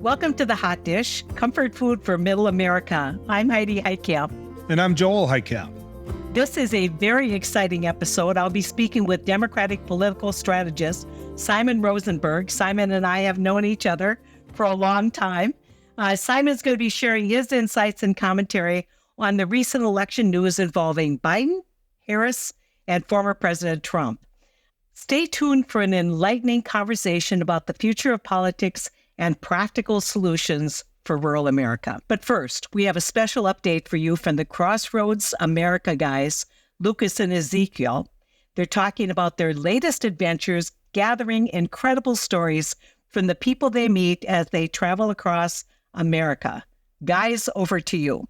Welcome to The Hot Dish, comfort food for Middle America. I'm Heidi Heitkamp. And I'm Joel Heitkamp. This is a very exciting episode. I'll be speaking with Democratic political strategist Simon Rosenberg. Simon and I have known each other for a long time. Simon's going to be sharing his insights and commentary on the recent election news involving Biden, Harris, and former President Trump. Stay tuned for an enlightening conversation about the future of politics and practical solutions for rural America. But first, we have a special update for you from the Crossroads America guys, Lucas and Ezekiel. They're talking about their latest adventures, gathering incredible stories from the people they meet as they travel across America. Guys, over to you.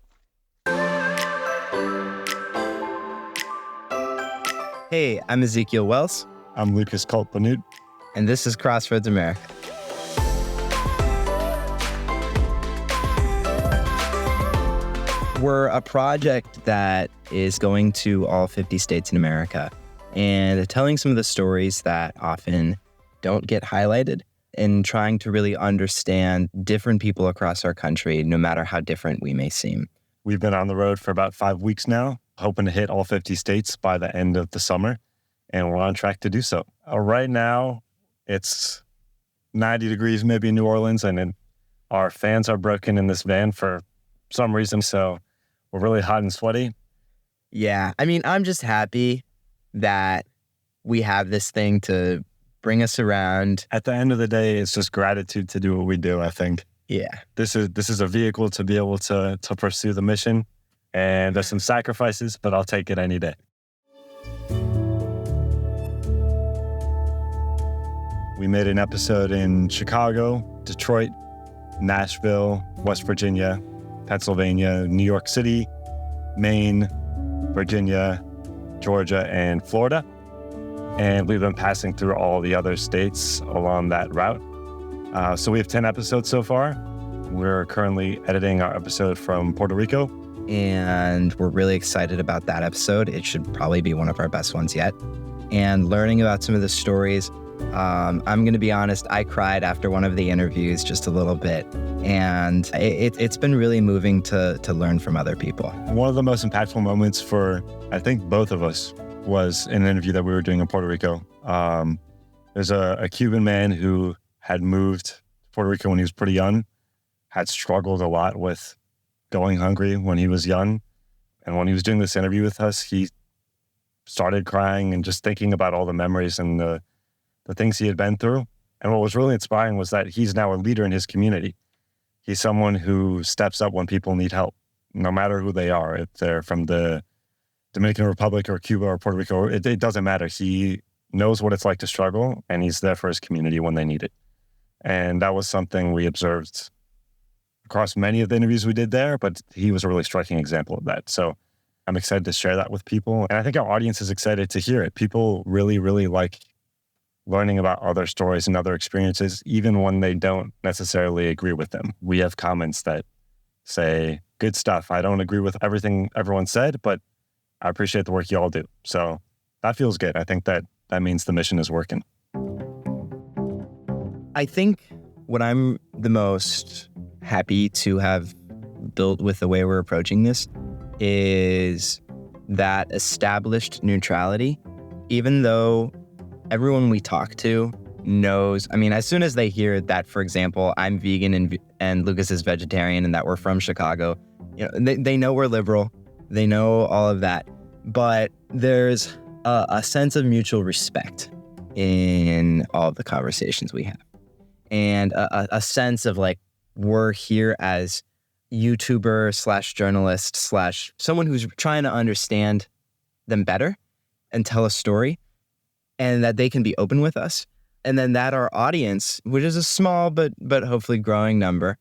Hey, I'm Ezekiel Wells. I'm Lucas Kolpanut. And this is Crossroads America. We're a project that is going to all 50 states in America and telling some of the stories that often don't get highlighted and trying to really understand different people across our country, no matter how different we may seem. We've been on the road for about 5 weeks now, hoping to hit all 50 states by the end of the summer, and we're on track to do so. Right now, it's 90 degrees maybe in New Orleans, and then our fans are broken in this van for some reason, so we're really hot and sweaty. Yeah, I mean, I'm just happy that we have this thing to bring us around. At the end of the day, it's just gratitude to do what we do, I think. Yeah. This is a vehicle to be able to pursue the mission, and there's some sacrifices, but I'll take it any day. We made an episode in Chicago, Detroit, Nashville, West Virginia, Pennsylvania, New York City, Maine, Virginia, Georgia, and Florida. And we've been passing through all the other states along that route. So we have 10 episodes so far. We're currently editing our episode from Puerto Rico. And we're really excited about that episode. It should probably be one of our best ones yet. And learning about some of the stories. I'm going to be honest, I cried after one of the interviews just a little bit. And it's been really moving to learn from other people. One of the most impactful moments for, I think, both of us was in an interview that we were doing in Puerto Rico. There's a Cuban man who had moved to Puerto Rico when he was pretty young, had struggled a lot with going hungry when he was young. And when he was doing this interview with us, he started crying and just thinking about all the memories and the things he had been through. And what was really inspiring was that he's now a leader in his community. He's someone who steps up when people need help, no matter who they are. If they're from the Dominican Republic or Cuba or Puerto Rico, it doesn't matter. He knows what it's like to struggle, and he's there for his community when they need it. And that was something we observed across many of the interviews we did there, but he was a really striking example of that. So I'm excited to share that with people. And I think our audience is excited to hear it. People really, really like learning about other stories and other experiences, even when they don't necessarily agree with them. We have comments that say, good stuff. I don't agree with everything everyone said, but I appreciate the work you all do. So that feels good. I think that means the mission is working. I think what I'm the most happy to have built with the way we're approaching this is that established neutrality, even though everyone we talk to knows, I mean, as soon as they hear that, for example, I'm vegan and Lucas is vegetarian and that we're from Chicago, they know we're liberal. They know all of that. But there's a sense of mutual respect in all of the conversations we have. And a sense of like, we're here as YouTuber / journalist / someone who's trying to understand them better and tell a story, and that they can be open with us. And then that our audience, which is a small but hopefully growing number,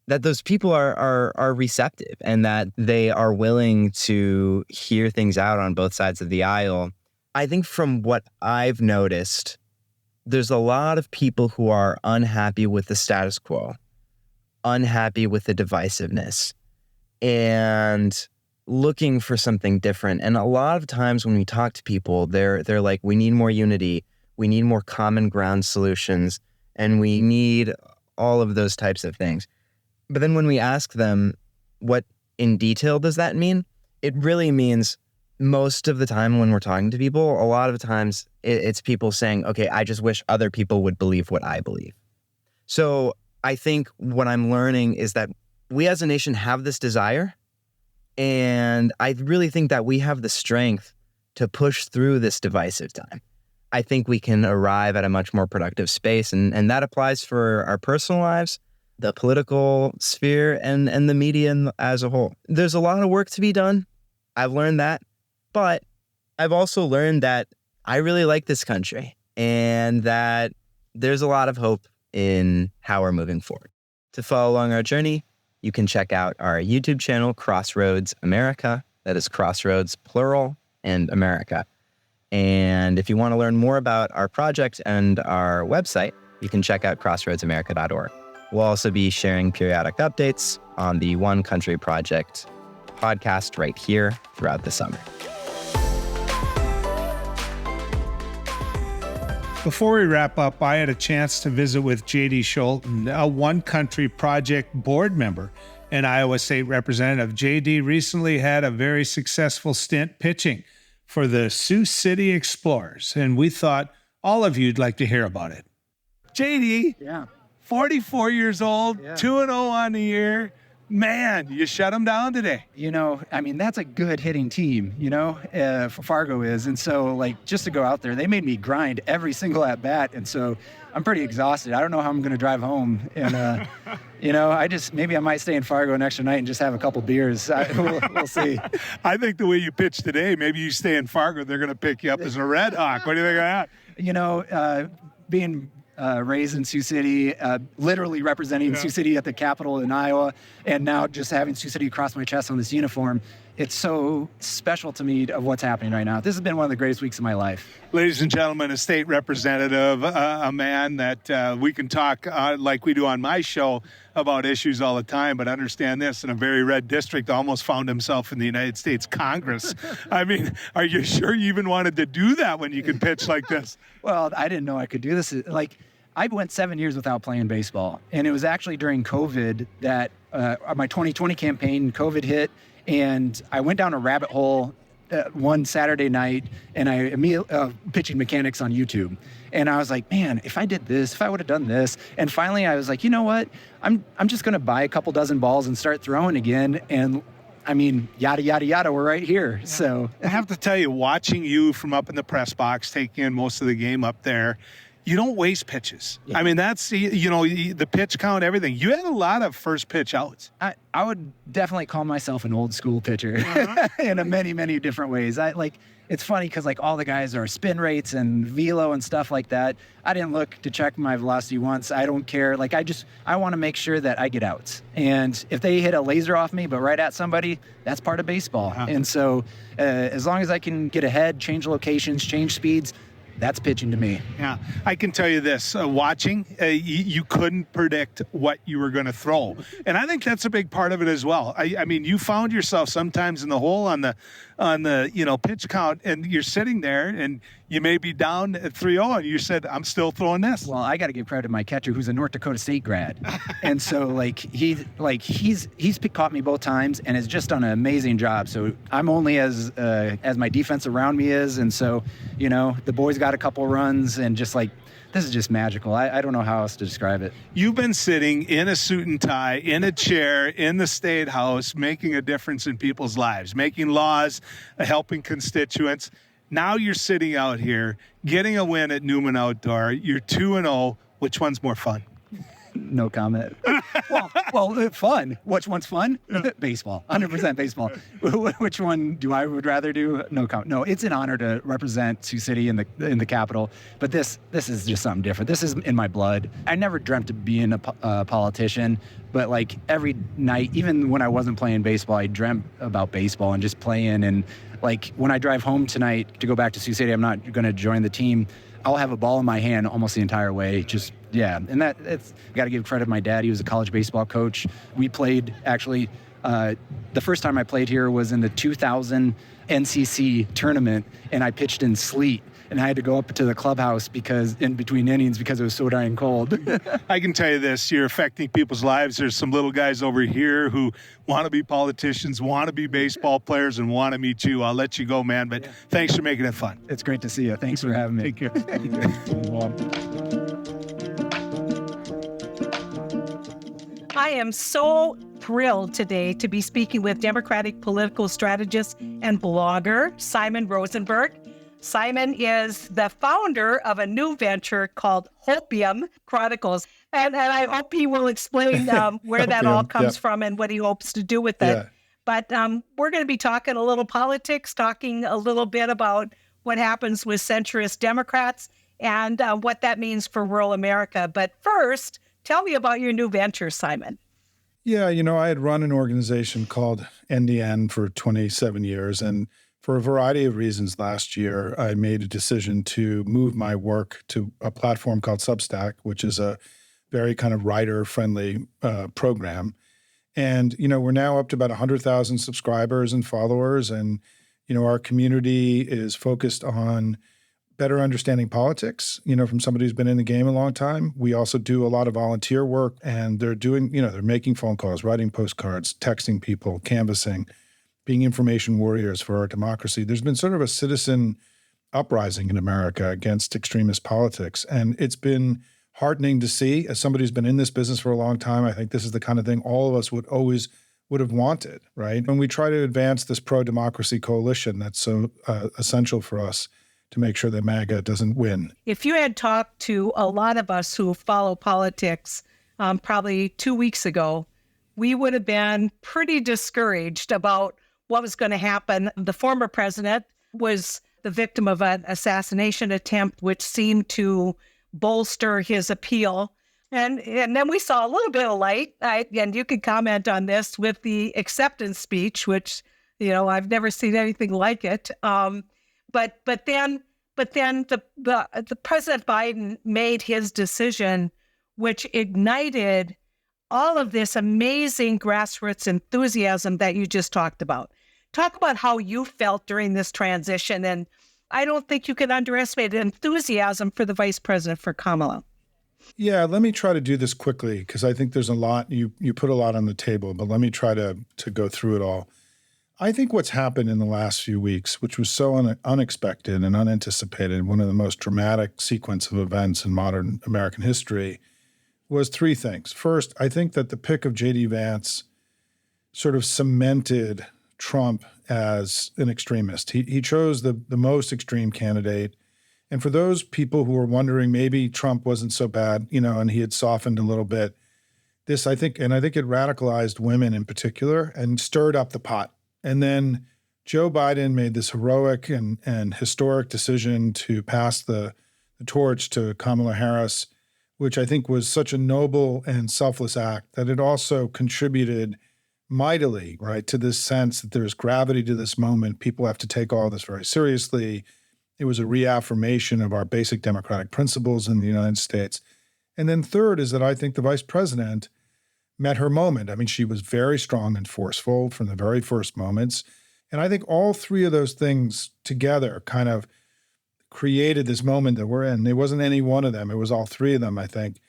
that those people are receptive and that they are willing to hear things out on both sides of the aisle. I think from what I've noticed, there's a lot of people who are unhappy with the status quo, unhappy with the divisiveness, and looking for something different. And a lot of times when we talk to people, they're like, we need more unity, we need more common ground solutions, and we need all of those types of things. But then when we ask them, what in detail does that mean? It really means most of the time when we're talking to people, a lot of times it's people saying, okay, I just wish other people would believe what I believe. So I think what I'm learning is that we as a nation have this desire, and I really think that we have the strength to push through this divisive time. I think we can arrive at a much more productive space, and that applies for our personal lives, the political sphere, and the media as a whole. There's a lot of work to be done. I've learned that, but I've also learned that I really like this country and that there's a lot of hope in how we're moving forward. To follow along our journey, you can check out our YouTube channel, Crossroads America. That is Crossroads, plural, and America. And if you want to learn more about our project and our website, you can check out crossroadsamerica.org. We'll also be sharing periodic updates on the One Country Project podcast right here throughout the summer. Before we wrap up, I had a chance to visit with J.D. Scholten, a One Country Project board member and Iowa State Representative. J.D. recently had a very successful stint pitching for the Sioux City Explorers, and we thought all of you'd like to hear about it. J.D., 44 years old, 2-0 on the year. Man, you shut them down today. That's a good hitting team, Fargo is. And so, just to go out there, they made me grind every single at bat. And so I'm pretty exhausted. I don't know how I'm going to drive home. And, maybe I might stay in Fargo an extra night and just have a couple beers. We'll see. I think the way you pitch today, maybe you stay in Fargo, they're going to pick you up as a Red Hawk. What do you think of that? Being raised in Sioux City, literally representing Sioux City at the Capitol in Iowa, and now just having Sioux City across my chest on this uniform. It's so special to me of what's happening right now. This has been one of the greatest weeks of my life. Ladies and gentlemen, a state representative, a man that we can talk like we do on my show about issues all the time, but understand this, in a very red district, almost found himself in the United States Congress. I mean, are you sure you even wanted to do that when you could pitch like this? Well, I didn't know I could do this. I went 7 years without playing baseball, and it was actually during COVID that my 2020 campaign, COVID hit, and I went down a rabbit hole one Saturday night, and I immediately pitching mechanics on YouTube. And I was like, man, if I did this, if I would have done this. And finally I was like, you know what? I'm just going to buy a couple dozen balls and start throwing again. And yada, yada, yada, we're right here. Yeah. So I have to tell you, watching you from up in the press box, taking in most of the game up there, you don't waste pitches. Yeah. That's, the pitch count, everything. You had a lot of first pitch outs. I would definitely call myself an old school pitcher in many, many different ways. It's funny because all the guys are spin rates and velo and stuff like that. I didn't look to check my velocity once. I don't care. I want to make sure that I get outs. And if they hit a laser off me, but right at somebody, that's part of baseball. Uh-huh. And so as long as I can get ahead, change locations, change speeds, that's pitching to me. Yeah, I can tell you this, watching, you couldn't predict what you were going to throw. And I think that's a big part of it as well. You found yourself sometimes in the hole on the pitch count, and you're sitting there and you may be down at 3-0 and you said, I'm still throwing this. Well, I got to give credit to my catcher who's a North Dakota State grad. And so he's caught me both times and has just done an amazing job. So I'm only as my defense around me is. And so, the boys got a couple runs and just this is just magical. I don't know how else to describe it. You've been sitting in a suit and tie, in a chair, in the State House, making a difference in people's lives, making laws, helping constituents. Now you're sitting out here, getting a win at Newman Outdoor. You're 2-0. Which one's more fun? No comment. Well, fun. Which one's fun? Baseball. 100% baseball. Which one I would rather do? No comment. No, it's an honor to represent Sioux City in the Capitol. But this is just something different. This is in my blood. I never dreamt of being a politician, but every night, even when I wasn't playing baseball, I dreamt about baseball and just playing. And when I drive home tonight to go back to Sioux City, I'm not going to join the team. I'll have a ball in my hand almost the entire way. And it's got to give credit to my dad. He was a college baseball coach. We played actually, the first time I played here was in the 2000 NCC tournament, and I pitched in sleet. and I had to go up to the clubhouse because in between innings because it was so darn cold. I can tell you this, you're affecting people's lives. There's some little guys over here who want to be politicians, want to be baseball players, and want to meet you. I'll let you go, man, but thanks for making it fun. It's great to see you. Thanks for having me. Take care. I am so thrilled today to be speaking with Democratic political strategist and blogger Simon Rosenberg. Simon is the founder of a new venture called Hopium Chronicles. And I hope he will explain where that all comes from and what he hopes to do with it. Yeah. But we're going to be talking a little politics, talking a little bit about what happens with centrist Democrats and what that means for rural America. But first, tell me about your new venture, Simon. Yeah, I had run an organization called NDN for 27 years. And for a variety of reasons last year, I made a decision to move my work to a platform called Substack, which is a very kind of writer-friendly program. And, we're now up to about 100,000 subscribers and followers. And, our community is focused on better understanding politics, from somebody who's been in the game a long time. We also do a lot of volunteer work, and they're doing, they're making phone calls, writing postcards, texting people, canvassing, being information warriors for our democracy. There's been sort of a citizen uprising in America against extremist politics. And it's been heartening to see. As somebody who's been in this business for a long time, I think this is the kind of thing all of us would have wanted, right? When we try to advance this pro-democracy coalition that's so essential for us to make sure that MAGA doesn't win. If you had talked to a lot of us who follow politics probably 2 weeks ago, we would have been pretty discouraged about what was going to happen. The former president was the victim of an assassination attempt, which seemed to bolster his appeal. And then we saw a little bit of light, and you could comment on this with the acceptance speech, which, I've never seen anything like it. But then the President Biden made his decision, which ignited all of this amazing grassroots enthusiasm that you just talked about. Talk about how you felt during this transition. And I don't think you can underestimate the enthusiasm for the vice president, for Kamala. Yeah, let me try to do this quickly because I think there's a lot, you put a lot on the table, but let me try to go through it all. I think what's happened in the last few weeks, which was so unexpected and unanticipated, one of the most dramatic sequence of events in modern American history, was three things. First, I think that the pick of J.D. Vance sort of cemented Trump as an extremist. He chose the most extreme candidate. And for those people who were wondering maybe Trump wasn't so bad, and he had softened a little bit, I think it radicalized women in particular and stirred up the pot. And then Joe Biden made this heroic and historic decision to pass the torch to Kamala Harris, which I think was such a noble and selfless act that it also contributed mightily, right, to this sense that there's gravity to this moment. People have to take all this very seriously. It was a reaffirmation of our basic democratic principles in the United States. And then third is that I think the vice president met her moment. I mean, she was very strong and forceful from the very first moments. And I think all three of those things together kind of created this moment that we're in. It wasn't any one of them. It was all three of them, I think.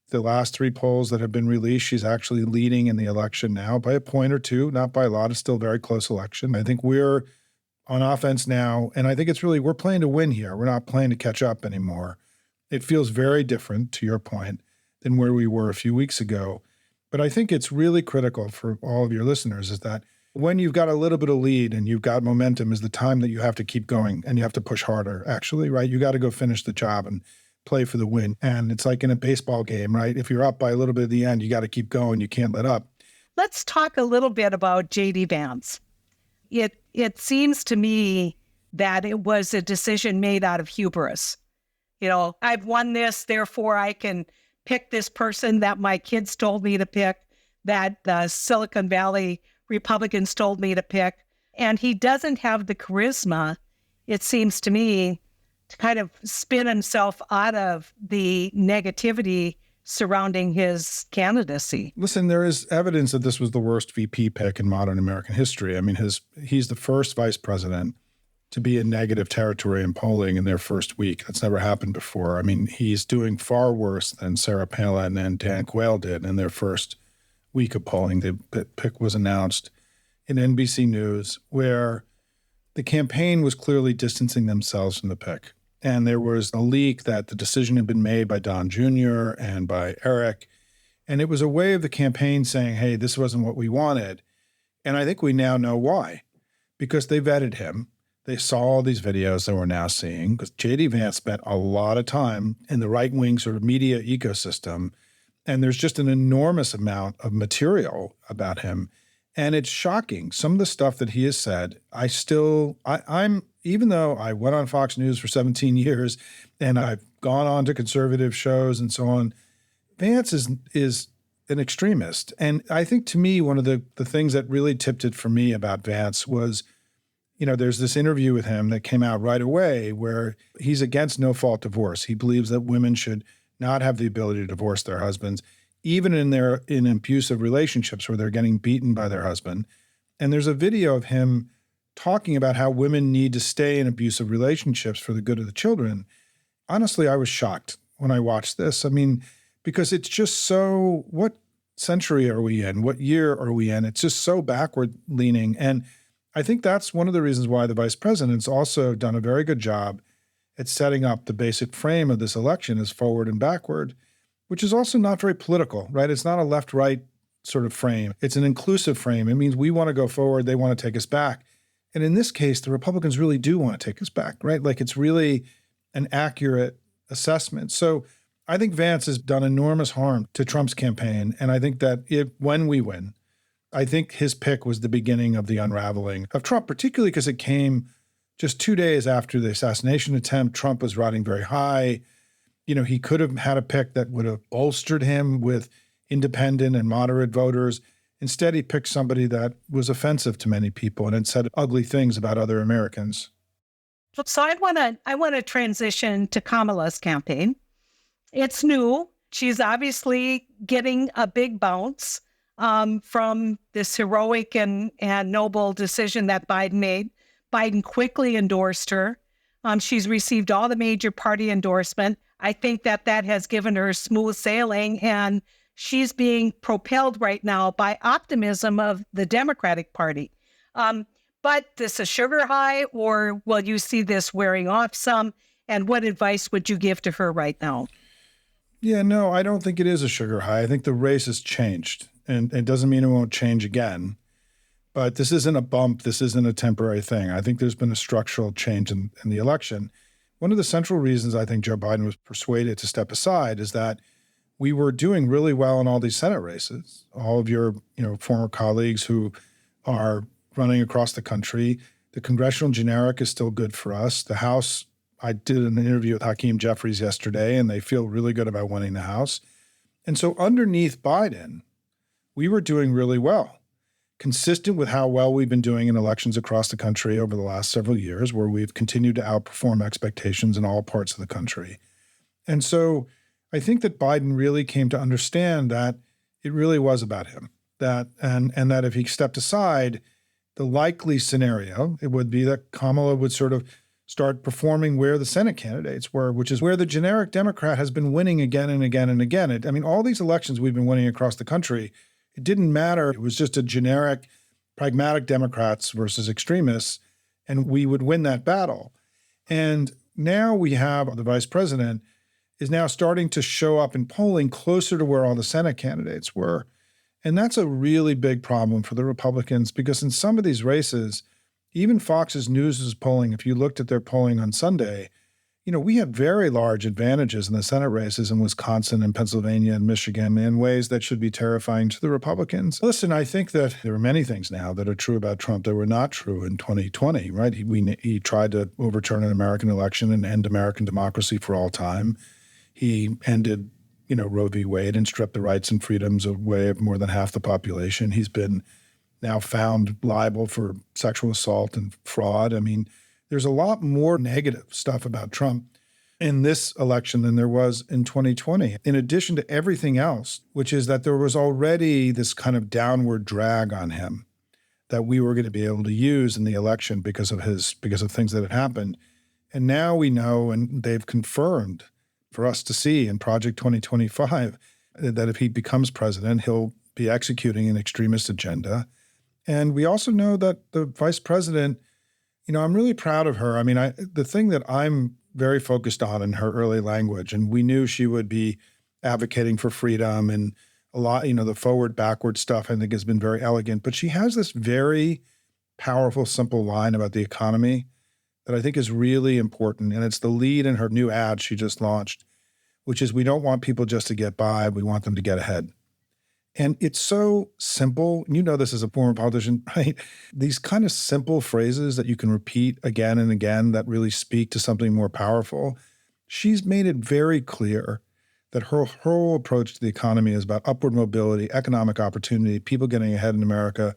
The last three polls that have been released, she's actually leading in the election now by a point or two, not by a lot. It's still a very close election. I think we're on offense now. And I think it's really, we're playing to win here. We're not playing to catch up anymore. It feels very different, to your point, than where we were a few weeks ago. But I think it's really critical for all of your listeners is that when you've got a little bit of lead and you've got momentum is the time that you have to keep going and you have to push harder, actually, right? You got to go finish the job and play for the win. And it's like in a baseball game, right? If you're up by a little bit at the end, you got to keep going. You can't let up. Let's talk a little bit about J.D. Vance. It seems to me that it was a decision made out of hubris. I've won this, therefore I can pick this person that my kids told me to pick, that the Silicon Valley Republicans told me to pick. And he doesn't have the charisma, it seems to me, to kind of spin himself out of the negativity surrounding his candidacy. Listen, there is evidence that this was the worst VP pick in modern American history. I mean, he's the first vice president to be in negative territory in polling in their first week. That's never happened before. I mean, he's doing far worse than Sarah Palin and Dan Quayle did in their first week of polling. The pick was announced in NBC News, where the campaign was clearly distancing themselves from the pick. And there was a leak that the decision had been made by Don Jr. and by Eric. And it was a way of the campaign saying, hey, this wasn't what we wanted. And I think we now know why, because they vetted him. They saw all these videos that we're now seeing, because J.D. Vance spent a lot of time in the right-wing sort of media ecosystem, and there's just an enormous amount of material about him. And it's shocking. Some of the stuff that he has said, I'm even though I went on Fox News for 17 years and I've gone on to conservative shows and so on, Vance is an extremist. And I think, to me, one of the things that really tipped it for me about Vance was, there's this interview with him that came out right away where he's against no-fault divorce. He believes that women should not have the ability to divorce their husbands, even in abusive relationships where they're getting beaten by their husband. And there's a video of him talking about how women need to stay in abusive relationships for the good of the children. Honestly, I was shocked when I watched this. I mean, because it's just so, what century are we in? What year are we in? It's just so backward leaning. And I think that's one of the reasons why the vice president's also done a very good job at setting up the basic frame of this election as forward and backward, which is also not very political, right? It's not a left-right sort of frame. It's an inclusive frame. It means we want to go forward, they want to take us back. And in this case, the Republicans really do want to take us back, right? Like, it's really an accurate assessment. So I think Vance has done enormous harm to Trump's campaign. And I think that when we win, I think his pick was the beginning of the unraveling of Trump, particularly because it came just 2 days after the assassination attempt. Trump was riding very high. He could have had a pick that would have bolstered him with independent and moderate voters. Instead, he picked somebody that was offensive to many people and had said ugly things about other Americans. So I want to transition to Kamala's campaign. It's new. She's obviously getting a big bounce from this heroic and noble decision that Biden made. Biden quickly endorsed her. She's received all the major party endorsement. I think that has given her smooth sailing, and she's being propelled right now by optimism of the Democratic Party. But this a sugar high, or will you see this wearing off some? And what advice would you give to her right now? Yeah, no, I don't think it is a sugar high. I think the race has changed, and it doesn't mean it won't change again. But this isn't a bump. This isn't a temporary thing. I think there's been a structural change in the election. One of the central reasons I think Joe Biden was persuaded to step aside is that we were doing really well in all these Senate races. All of your former colleagues who are running across the country. The congressional generic is still good for us. The House, I did an interview with Hakeem Jeffries yesterday, and they feel really good about winning the House. And so underneath Biden, we were doing really well, consistent with how well we've been doing in elections across the country over the last several years, where we've continued to outperform expectations in all parts of the country. And so I think that Biden really came to understand that it really was about him, and that if he stepped aside, the likely scenario, it would be that Kamala would sort of start performing where the Senate candidates were, which is where the generic Democrat has been winning again and again and again. All these elections we've been winning across the country, it didn't matter. It was just a generic, pragmatic Democrats versus extremists, and we would win that battle. And now we have the vice president is now starting to show up in polling closer to where all the Senate candidates were. And that's a really big problem for the Republicans, because in some of these races, even Fox's News' polling, if you looked at their polling on Sunday, we had very large advantages in the Senate races in Wisconsin and Pennsylvania and Michigan in ways that should be terrifying to the Republicans. Listen, I think that there are many things now that are true about Trump that were not true in 2020, right? He tried to overturn an American election and end American democracy for all time. He ended Roe v. Wade and stripped the rights and freedoms away of more than half the population. He's been now found liable for sexual assault and fraud. There's a lot more negative stuff about Trump in this election than there was in 2020, in addition to everything else, which is that there was already this kind of downward drag on him that we were going to be able to use in the election because of things that had happened. And now we know, and they've confirmed for us to see in Project 2025, that if he becomes president, he'll be executing an extremist agenda. And we also know that the vice president, I'm really proud of her. I mean, the thing that I'm very focused on in her early language, and we knew she would be advocating for freedom and a lot, the forward, backward stuff, I think has been very elegant. But she has this very powerful, simple line about the economy that I think is really important. And it's the lead in her new ad she just launched, which is, we don't want people just to get by, we want them to get ahead. And it's so simple. You know this as a former politician, right? These kind of simple phrases that you can repeat again and again that really speak to something more powerful. She's made it very clear that her whole approach to the economy is about upward mobility, economic opportunity, people getting ahead in America,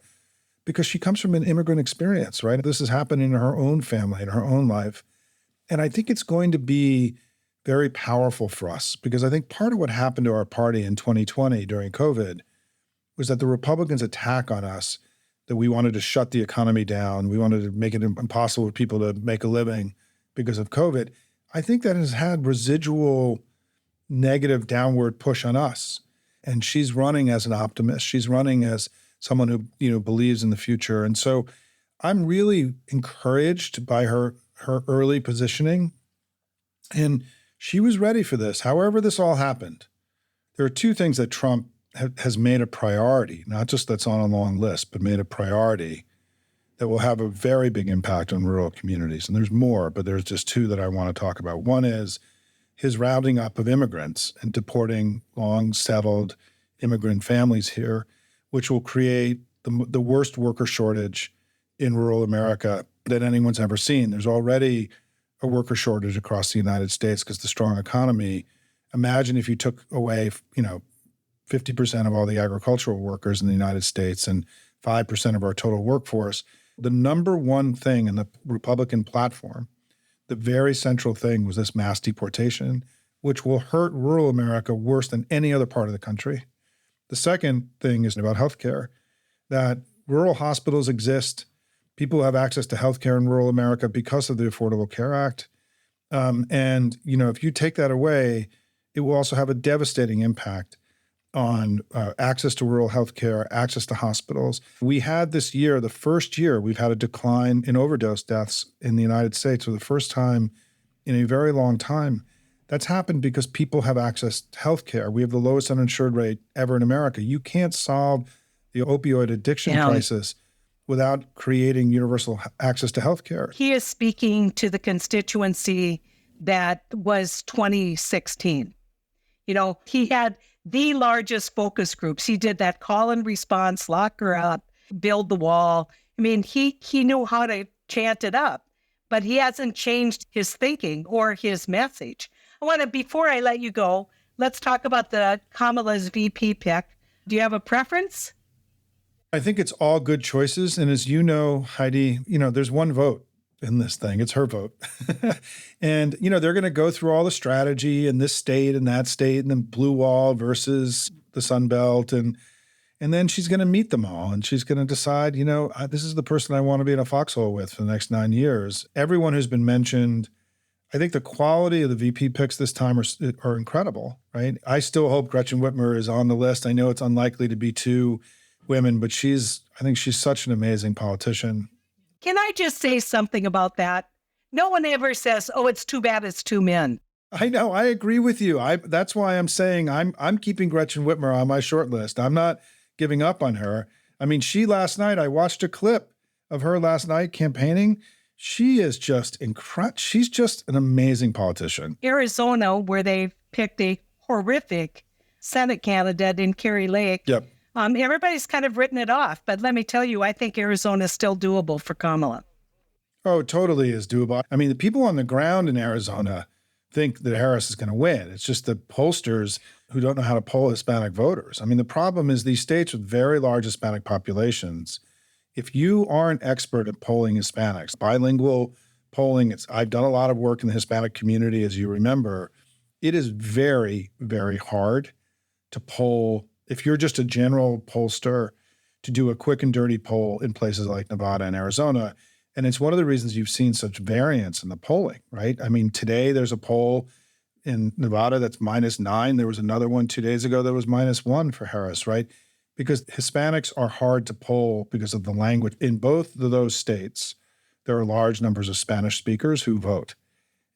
because she comes from an immigrant experience, right? This has happened in her own family, in her own life. And I think it's going to be very powerful for us, because I think part of what happened to our party in 2020 during COVID was that the Republicans' attack on us, that we wanted to shut the economy down, we wanted to make it impossible for people to make a living because of COVID, I think that has had residual negative downward push on us. And she's running as an optimist. She's running as someone who, believes in the future. And so I'm really encouraged by her early positioning. And she was ready for this. However this all happened, there are two things that Trump has made a priority, not just that's on a long list, but made a priority that will have a very big impact on rural communities. And there's more, but there's just two that I want to talk about. One is his rounding up of immigrants and deporting long-settled immigrant families here, which will create the worst worker shortage in rural America that anyone's ever seen. There's already a worker shortage across the United States because the strong economy. Imagine if you took away, 50% of all the agricultural workers in the United States and 5% of our total workforce. The number one thing in the Republican platform, the very central thing, was this mass deportation, which will hurt rural America worse than any other part of the country. The second thing is about healthcare, that rural hospitals exist. People have access to healthcare in rural America because of the Affordable Care Act. And if you take that away, it will also have a devastating impact on access to rural healthcare, access to hospitals. We had this year, the first year, we've had a decline in overdose deaths in the United States for the first time in a very long time. That's happened because people have access to healthcare. We have the lowest uninsured rate ever in America. You can't solve the opioid addiction crisis without creating universal access to healthcare. He is speaking to the constituency that was 2016. He had the largest focus groups. He did that call and response, lock her up, build the wall. I mean, he knew how to chant it up, but he hasn't changed his thinking or his message. Before I let you go, let's talk about the Kamala's VP pick. Do you have a preference? I think it's all good choices. And as you know, Heidi, there's one vote in this thing. It's her vote. And, they're going to go through all the strategy in this state and that state and then blue wall versus the Sun Belt. And then she's going to meet them all. And she's going to decide, this is the person I want to be in a foxhole with for the next 9 years. Everyone who's been mentioned, I think the quality of the VP picks this time are incredible, right? I still hope Gretchen Whitmer is on the list. I know it's unlikely to be two women, but I think she's such an amazing politician. Can I just say something about that? No one ever says, "Oh, it's too bad it's two men." I know. I agree with you. That's why I'm saying I'm keeping Gretchen Whitmer on my short list. I'm not giving up on her. I mean, last night, I watched a clip of her last night campaigning. She is just incredible. She's just an amazing politician. Arizona, where they picked a horrific Senate candidate in Kari Lake. Yep. Everybody's kind of written it off, but let me tell you, I think Arizona is still doable for Kamala. Oh, it totally is doable. I mean, the people on the ground in Arizona think that Harris is going to win. It's just the pollsters who don't know how to poll Hispanic voters. I mean, the problem is these states with very large Hispanic populations, if you aren't expert at polling Hispanics, bilingual polling, I've done a lot of work in the Hispanic community, as you remember, it is very, very hard to poll. If you're just a general pollster, to do a quick and dirty poll in places like Nevada and Arizona. And it's one of the reasons you've seen such variance in the polling, right? I mean, today there's a poll in Nevada that's -9. There was another one 2 days ago that was -1 for Harris, right? Because Hispanics are hard to poll because of the language. In both of those states, there are large numbers of Spanish speakers who vote.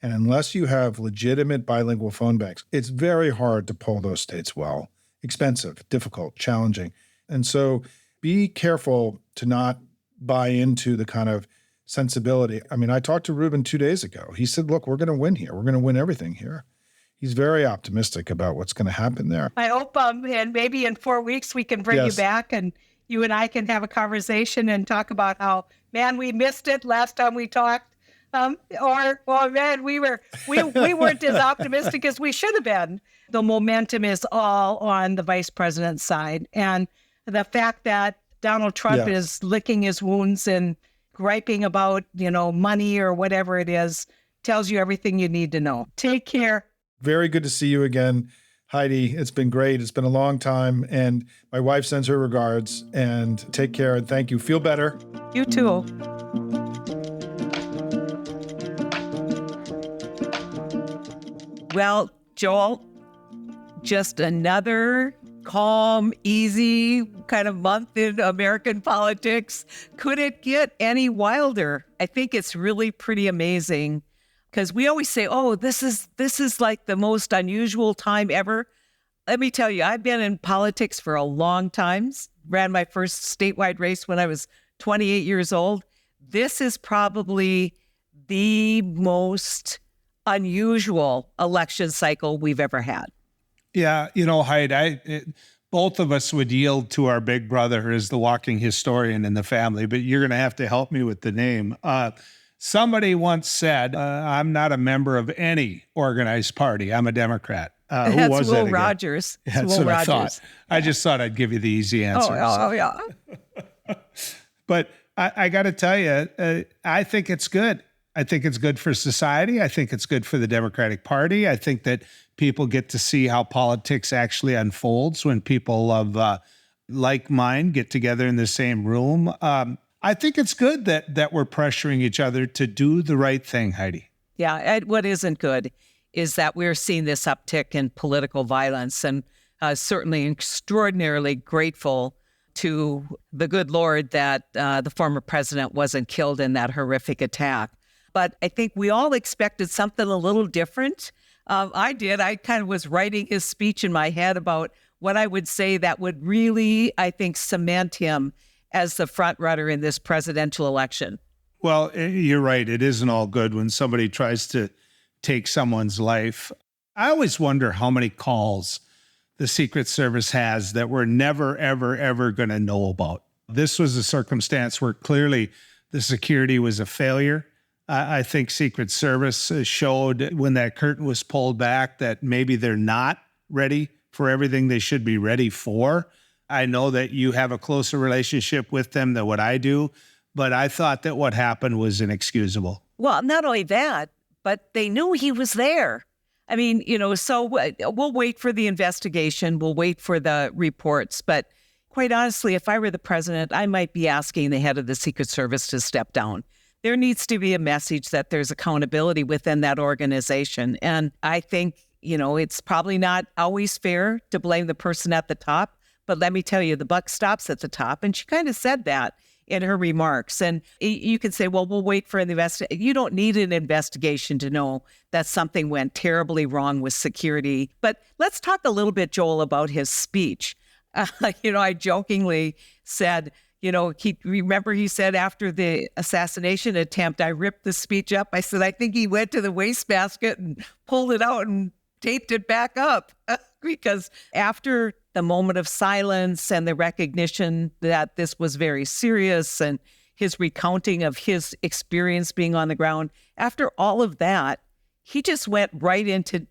And unless you have legitimate bilingual phone banks, it's very hard to poll those states well. Expensive, difficult, challenging. And so be careful to not buy into the kind of sensibility. I mean, I talked to Ruben 2 days ago. He said, look, we're going to win here. We're going to win everything here. He's very optimistic about what's going to happen there. I hope, and maybe in 4 weeks we can bring you back and you and I can have a conversation and talk about how, man, we missed it last time we talked. Or man, we weren't as optimistic as we should have been. The momentum is all on the vice president's side. And the fact that Donald Trump is licking his wounds and griping about, money or whatever it is, tells you everything you need to know. Take care. Very good to see you again, Heidi. It's been great. It's been a long time. And my wife sends her regards. And take care and thank you. Feel better. You too. Well, Joel, just another calm, easy kind of month in American politics. Could it get any wilder? I think it's really pretty amazing because we always say, oh, this is like the most unusual time ever. Let me tell you, I've been in politics for a long time. Ran my first statewide race when I was 28 years old. This is probably the most unusual election cycle we've ever had. Yeah, Heidi, both of us would yield to our big brother as the walking historian in the family, but you're going to have to help me with the name. Somebody once said, I'm not a member of any organized party. I'm a Democrat. Who was Will that Rogers. again? That's Will what Rogers. I thought. I just thought I'd give you the easy answer. Oh, yeah. But I got to tell you, I think it's good. I think it's good for society. I think it's good for the Democratic Party. I think that people get to see how politics actually unfolds when people of like mind get together in the same room. I think it's good that we're pressuring each other to do the right thing, Heidi. Yeah, and what isn't good is that we're seeing this uptick in political violence, and certainly extraordinarily grateful to the good Lord that the former president wasn't killed in that horrific attack. But I think we all expected something a little different. I did. I kind of was writing his speech in my head about what I would say that would really, I think, cement him as the front runner in this presidential election. Well, you're right. It isn't all good when somebody tries to take someone's life. I always wonder how many calls the Secret Service has that we're never, ever, ever going to know about. This was a circumstance where clearly the security was a failure. I think Secret Service showed when that curtain was pulled back that maybe they're not ready for everything they should be ready for. I know that you have a closer relationship with them than what I do, but I thought that what happened was inexcusable. Well, not only that, but they knew he was there. I mean, so we'll wait for the investigation. We'll wait for the reports. But quite honestly, if I were the president, I might be asking the head of the Secret Service to step down. There needs to be a message that there's accountability within that organization. And I think, it's probably not always fair to blame the person at the top. But let me tell you, the buck stops at the top. And she kind of said that in her remarks. And you can say, well, we'll wait for an investigation. You don't need an investigation to know that something went terribly wrong with security. But let's talk a little bit, Joel, about his speech. I jokingly said, he said after the assassination attempt, I ripped the speech up. I said, I think he went to the wastebasket and pulled it out and taped it back up. Because after the moment of silence and the recognition that this was very serious and his recounting of his experience being on the ground, after all of that, he just went right into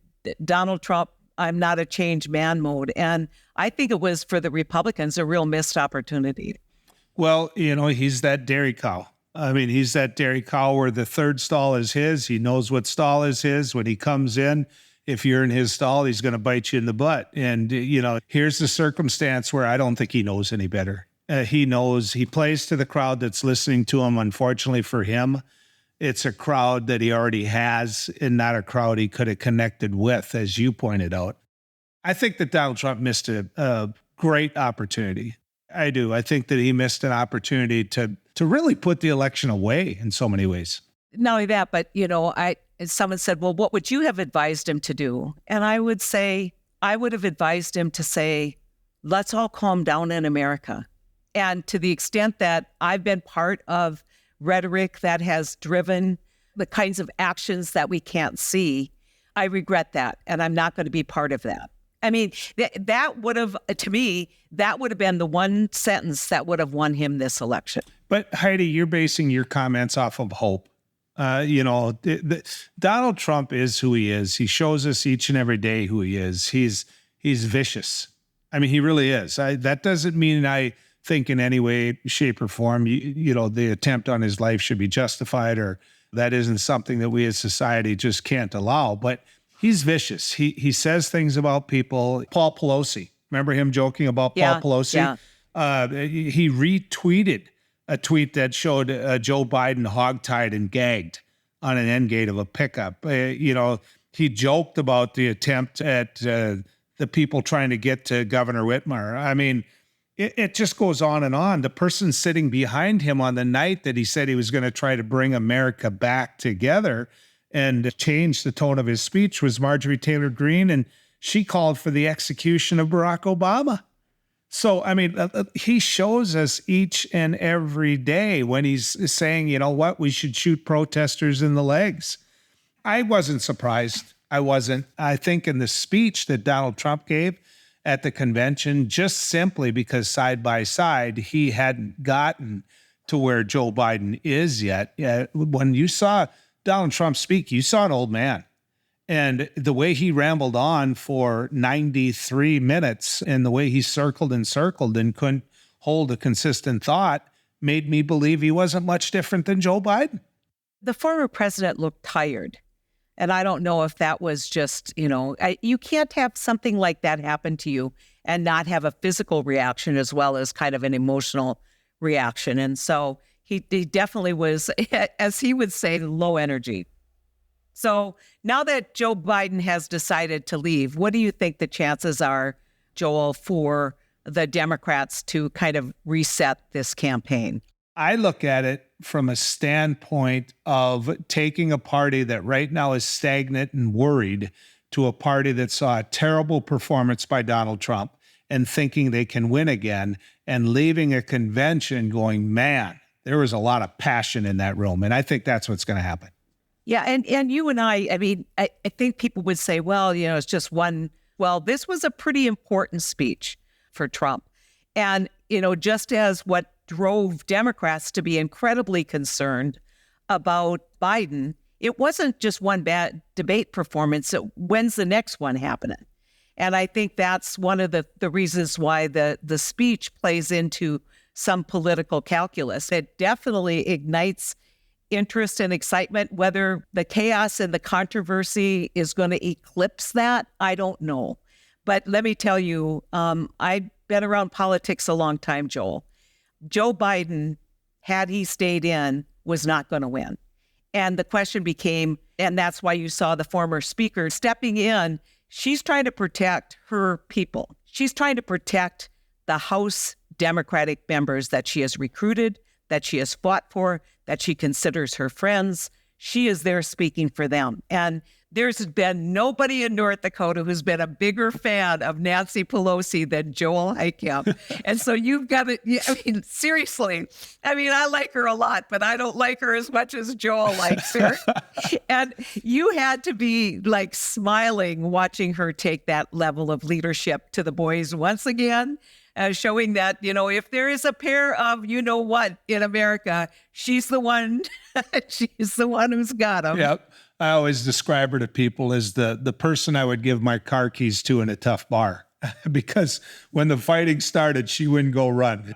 Donald Trump, I'm not a changed man mode. And I think it was for the Republicans a real missed opportunity. Well, he's that dairy cow. I mean, he's that dairy cow where the third stall is his. He knows what stall is his. When he comes in, if you're in his stall, he's going to bite you in the butt. And, here's the circumstance where I don't think he knows any better. He knows he plays to the crowd that's listening to him. Unfortunately for him, it's a crowd that he already has and not a crowd he could have connected with, as you pointed out. I think that Donald Trump missed a great opportunity. I do. I think that he missed an opportunity to really put the election away in so many ways. Not only that, but, someone said, well, what would you have advised him to do? And I would say, I would have advised him to say, let's all calm down in America. And to the extent that I've been part of rhetoric that has driven the kinds of actions that we can't see, I regret that. And I'm not going to be part of that. I mean, that would have, to me, that would have been the one sentence that would have won him this election. But Heidi, you're basing your comments off of hope. Donald Trump is who he is. He shows us each and every day who he is. He's vicious. I mean, he really is. That doesn't mean I think in any way, shape, or form, the attempt on his life should be justified, or that isn't something that we as society just can't allow. But he's vicious. He says things about people. Paul Pelosi, remember him joking about Paul Pelosi? Yeah. He retweeted a tweet that showed Joe Biden hogtied and gagged on an end gate of a pickup. He joked about the attempt at the people trying to get to Governor Whitmer. I mean, it just goes on and on. The person sitting behind him on the night that he said he was going to try to bring America back together and change the tone of his speech was Marjorie Taylor Greene, and she called for the execution of Barack Obama. So, I mean, he shows us each and every day when he's saying, you know what, we should shoot protesters in the legs. I wasn't surprised. I wasn't. I think in the speech that Donald Trump gave at the convention, just simply because side by side, he hadn't gotten to where Joe Biden is yet. When you saw Donald Trump speak, you saw an old man. And the way he rambled on for 93 minutes and the way he circled and couldn't hold a consistent thought made me believe he wasn't much different than Joe Biden. The former president looked tired. And I don't know if that was just, you can't have something like that happen to you and not have a physical reaction as well as kind of an emotional reaction. And so he definitely was, as he would say, low energy. So now that Joe Biden has decided to leave, what do you think the chances are, Joel, for the Democrats to kind of reset this campaign? I look at it from a standpoint of taking a party that right now is stagnant and worried to a party that saw a terrible performance by Donald Trump and thinking they can win again, and leaving a convention going, man, there was a lot of passion in that room. And I think that's what's going to happen. Yeah. And you and I mean, I think people would say, well, it's just one. Well, this was a pretty important speech for Trump. And, just as what drove Democrats to be incredibly concerned about Biden, it wasn't just one bad debate performance. When's the next one happening? And I think that's one of the reasons why the speech plays into some political calculus. It definitely ignites interest and excitement. Whether the chaos and the controversy is going to eclipse that, I don't know. But let me tell you, I've been around politics a long time, Joel. Joe Biden, had he stayed in, was not going to win. And the question became, and that's why you saw the former speaker stepping in, she's trying to protect her people. She's trying to protect the House Democratic members that she has recruited, that she has fought for, that she considers her friends. She is there speaking for them. And there's been nobody in North Dakota who's been a bigger fan of Nancy Pelosi than Joel Heitkamp. And so you've got to, seriously, I like her a lot, but I don't like her as much as Joel likes her. And you had to be like smiling watching her take that level of leadership to the boys once again. Showing that, if there is a pair of what in America, she's the one, she's the one who's got them. Yep. I always describe her to people as the person I would give my car keys to in a tough bar, because when the fighting started, she wouldn't go run.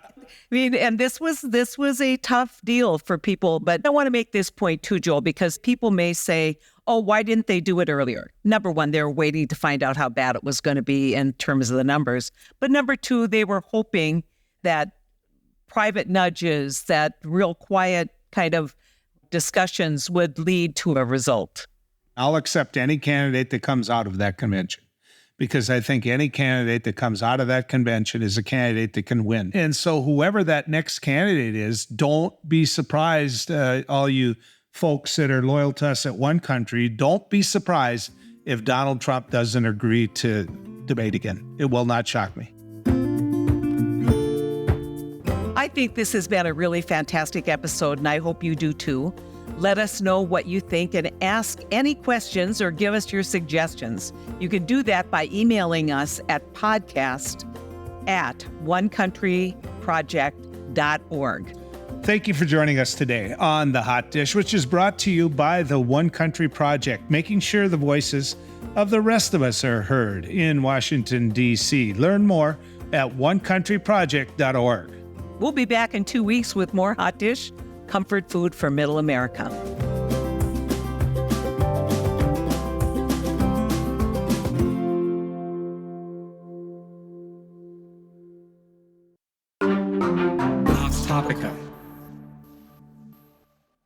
And this was a tough deal for people, but I want to make this point too, Joel, because people may say, oh, why didn't they do it earlier? Number one, they were waiting to find out how bad it was going to be in terms of the numbers. But number two, they were hoping that private nudges, that real quiet kind of discussions would lead to a result? I'll accept any candidate that comes out of that convention, because I think any candidate that comes out of that convention is a candidate that can win. And so whoever that next candidate is, don't be surprised, all you folks that are loyal to us at One Country, don't be surprised if Donald Trump doesn't agree to debate again. It will not shock me. I think this has been a really fantastic episode, and I hope you do too. Let us know what you think and ask any questions or give us your suggestions. You can do that by emailing us at podcast@onecountryproject.org. Thank you for joining us today on The Hot Dish, which is brought to you by the One Country Project, making sure the voices of the rest of us are heard in Washington, D.C. Learn more at onecountryproject.org. We'll be back in 2 weeks with more Hot Dish, comfort food for Middle America. Topica.